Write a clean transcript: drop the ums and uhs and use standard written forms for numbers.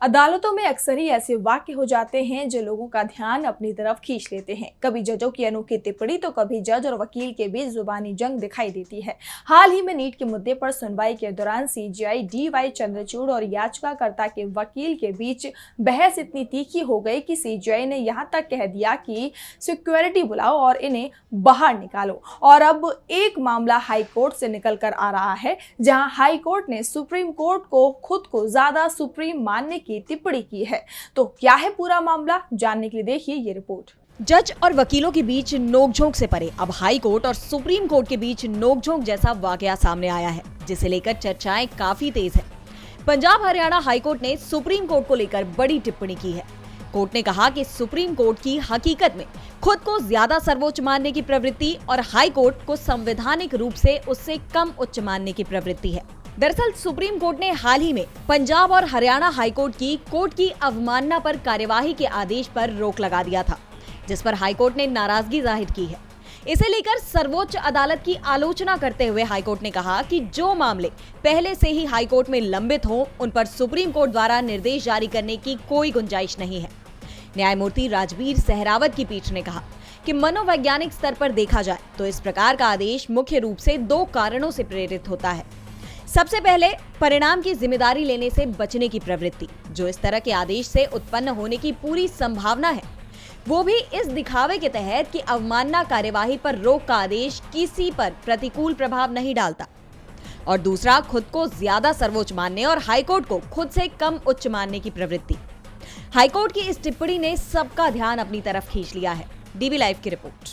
अदालतों में अक्सर ही ऐसे वाक्य हो जाते हैं जो लोगों का ध्यान अपनी तरफ खींच लेते हैं। कभी जजों की अनोखी टिप्पणी तो कभी जज और वकील के बीच जुबानी जंग दिखाई देती है। हाल ही में नीट के मुद्दे पर सुनवाई के दौरान सीजेआई डीवाई चंद्रचूड़ और याचिकाकर्ता के वकील के बीच बहस इतनी तीखी हो गई कि सीजेआई ने यहां तक कह दिया कि सिक्योरिटी बुलाओ और इन्हें बाहर निकालो। और अब एक मामला हाई कोर्ट से निकल कर आ रहा है, जहां हाई कोर्ट ने सुप्रीम कोर्ट को खुद को ज्यादा सुप्रीम मानने की टिप्पणी की है। तो क्या है पूरा मामला, जानने के लिए देखिए ये रिपोर्ट। जज और वकीलों के बीच नोकझोंक से परे अब हाई कोर्ट और सुप्रीम कोर्ट के बीच नोकझोंक जैसा वाकया सामने आया है, जिसे लेकर चर्चाएं काफी तेज है। पंजाब हरियाणा हाई कोर्ट ने सुप्रीम कोर्ट को लेकर बड़ी टिप्पणी की है। कोर्ट ने कहा कि सुप्रीम कोर्ट की हकीकत में खुद को ज्यादा सर्वोच्च मानने की प्रवृत्ति और हाई कोर्ट को संवैधानिक रूप से उससे कम उच्च मानने की प्रवृत्ति है। दरअसल सुप्रीम कोर्ट ने हाल ही में पंजाब और हरियाणा हाई कोर्ट की अवमानना पर कार्यवाही के आदेश पर रोक लगा दिया था, जिस पर हाई कोर्ट ने नाराजगी जाहिर की है। इसे लेकर सर्वोच्च अदालत की आलोचना करते हुए हाई कोर्ट ने कहा कि जो मामले पहले से ही हाई कोर्ट में लंबित हों, उन पर सुप्रीम कोर्ट द्वारा निर्देश जारी करने की कोई गुंजाइश नहीं है। न्यायमूर्ति राजवीर सहरावत की पीठ ने कहा कि मनोवैज्ञानिक स्तर पर देखा जाए तो इस प्रकार का आदेश मुख्य रूप से दो कारणों से प्रेरित होता है। सबसे पहले, परिणाम की जिम्मेदारी लेने से बचने की प्रवृत्ति, जो इस तरह के आदेश से उत्पन्न होने की पूरी संभावना है, वो भी इस दिखावे के तहत कि अवमानना कार्यवाही पर रोक का आदेश किसी पर प्रतिकूल प्रभाव नहीं डालता। और दूसरा, खुद को ज्यादा सर्वोच्च मानने और हाईकोर्ट को खुद से कम उच्च मानने की प्रवृत्ति। हाईकोर्ट की इस टिप्पणी ने सबका ध्यान अपनी तरफ खींच लिया है। डीवी लाइव की रिपोर्ट।